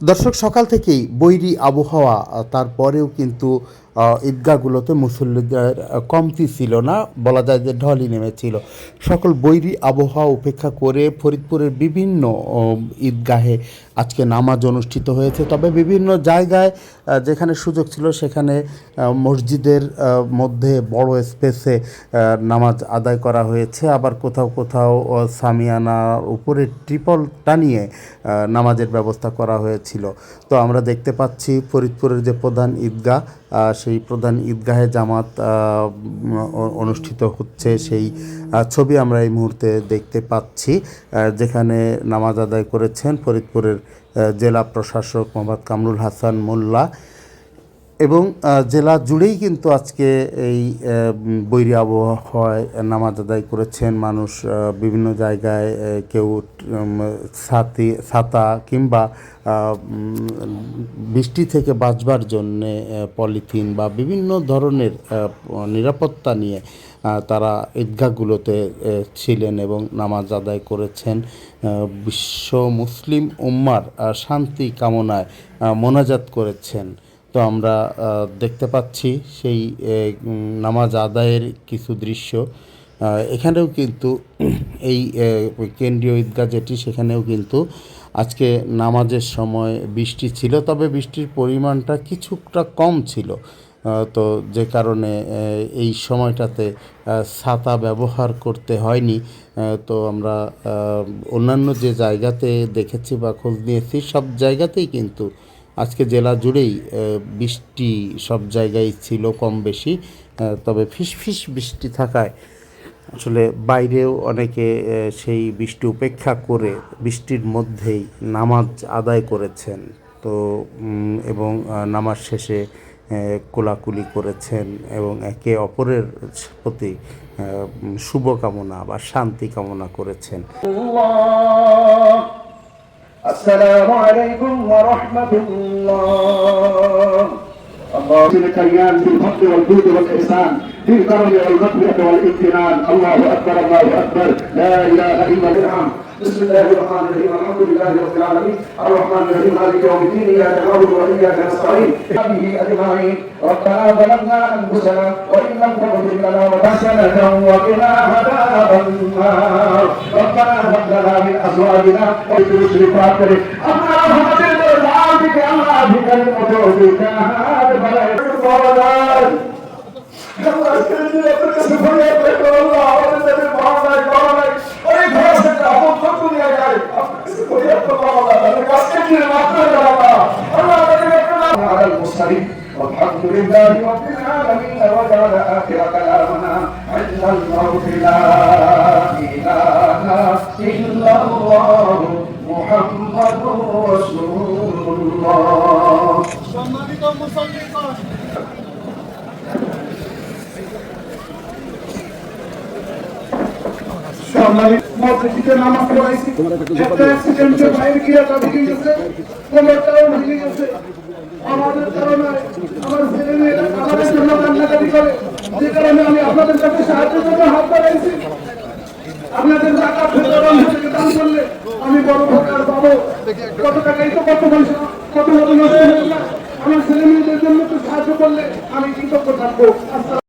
দর্শক, সকাল থেকেই বৈরী আবহাওয়া, তারপরেও কিন্তু ঈদগাহগুলোতে মুসল্লিদের কমতি ছিল না, বলা যায় যে ঢলই নেমেছিল। সকল বৈরী আবহাওয়া উপেক্ষা করে ফরিদপুরের বিভিন্ন ঈদগাহে আজকে নামাজ অনুষ্ঠিত হয়েছে। তবে বিভিন্ন জায়গায় যেখানে সুযোগ ছিল সেখানে মসজিদের মধ্যে বড় স্পেসে নামাজ আদায় করা হয়েছে। আবার কোথাও কোথাও সামিয়ানার উপরে ট্রিপল টানিয়ে নামাজের ব্যবস্থা করা হয়েছিল। তো আমরা দেখতে পাচ্ছি ফরিদপুরের যে প্রধান ঈদগাহ, সেই প্রধান ঈদগাহে জামাত অনুষ্ঠিত হচ্ছে, সেই ছবি আমরা এই মুহূর্তে দেখতে পাচ্ছি, যেখানে নামাজ আদায় করেছেন ফরিদপুরের জেলা প্রশাসক মোহাম্মদ কামরুল হাসান মোল্লা। এবং জেলা জুড়েই কিন্তু আজকে এই বৈরী আবহাওয়ায় নামাজ আদায় করেছেন মানুষ। বিভিন্ন জায়গায় কেউ ছাতা কিংবা বৃষ্টি থেকে বাঁচবার জন্যে পলিথিন বা বিভিন্ন ধরনের নিরাপত্তা নিয়ে তারা ঈদগাহগুলোতে ছিলেন এবং নামাজ আদায় করেছেন। বিশ্ব মুসলিম উম্মার শান্তি কামনায় মোনাজাত করেছেন। তো আমরা দেখতে পাচ্ছি সেই নামাজ আদায়ের কিছু দৃশ্য। এখানেও কিন্তু এই কেন্দ্রীয় ঈদগাহ যেটি, সেখানেও কিন্তু আজকে নামাজের সময় বৃষ্টি ছিল, তবে বৃষ্টির পরিমাণটা কিছুটা কম ছিল। তো যে কারণে এই সময়টাতে ছাতা ব্যবহার করতে হয়নি। তো আমরা অন্যান্য যে জায়গাতে দেখেছি বা খোঁজ নিয়েছি, সব জায়গাতেই কিন্তু আজকে জেলা জুড়েই বৃষ্টি সব জায়গায় ছিল কম বেশি। তবে ফিসফিস বৃষ্টি থাকায় আসলে বাইরেও অনেকে সেই বৃষ্টি উপেক্ষা করে বৃষ্টির মধ্যেই নামাজ আদায় করেছেন। তো এবং নামাজ শেষে কোলাকুলি করেছেন এবং একে অপরের প্রতি শুভকামনা বা শান্তি কামনা করেছেন। السلام عليكم ورحمة الله. الله الكريم بالفضل والجود والإحسان بالكرم والمغفرة والامتنان. الله أكبر الله أكبر لا إله إلا الله. بسم الله الرحمن الرحيم الحمد لله رب العالمين الرحمن الرحيم مالك يوم الدين إياك نعبد وإياك نستعين به أجمعين. ربنا ظلمنا أنفسنا وإن لم تغفر لنا وتحسننا وقنا عذاب النار. ربنا هب لنا من أزواجنا وذرياتنا أمنا رحمة بك الله بكلمة بك هذا بلا يقبل الله سيدنا الله الله والنبي محمد অনেক ভাষা আপন সব দুনিয়া যায় আপনি করে আল্লাহ তাআলা কাছে কি মাত্র আল্লাহ আল্লাহ তাআলা على المرسلين والحمد لله رب العالمين وجعل آخر كلامنا عند الموت لا إله إلا الله محمد رسول الله. সম্মানিত মুসলমান, মসজিদে নামাজ পড়াইছি, একটা অ্যাক্সিডেন্টে বাইরে গিয়ে ভেঙে গেছে, কোমরটাও ভেঙে গেছে। আমাদের কারণে আমার ছেলে মেয়েরা আমাদের জন্য কান্নাকাটি করে, যে কারণে আমি আপনাদের কাছে সাহায্যের জন্য হাত বাড়াইছি। আপনাদের জাকাত ফেতরা থেকে দান করলে আমি বড় উপকার পাবো। কত টাকাই তো কত পয়সা কত মতো নষ্ট হয়ে গেল। আমার ছেলে মেয়েদের জন্য একটু সাহায্য করলে আমি কৃতজ্ঞ থাকবো।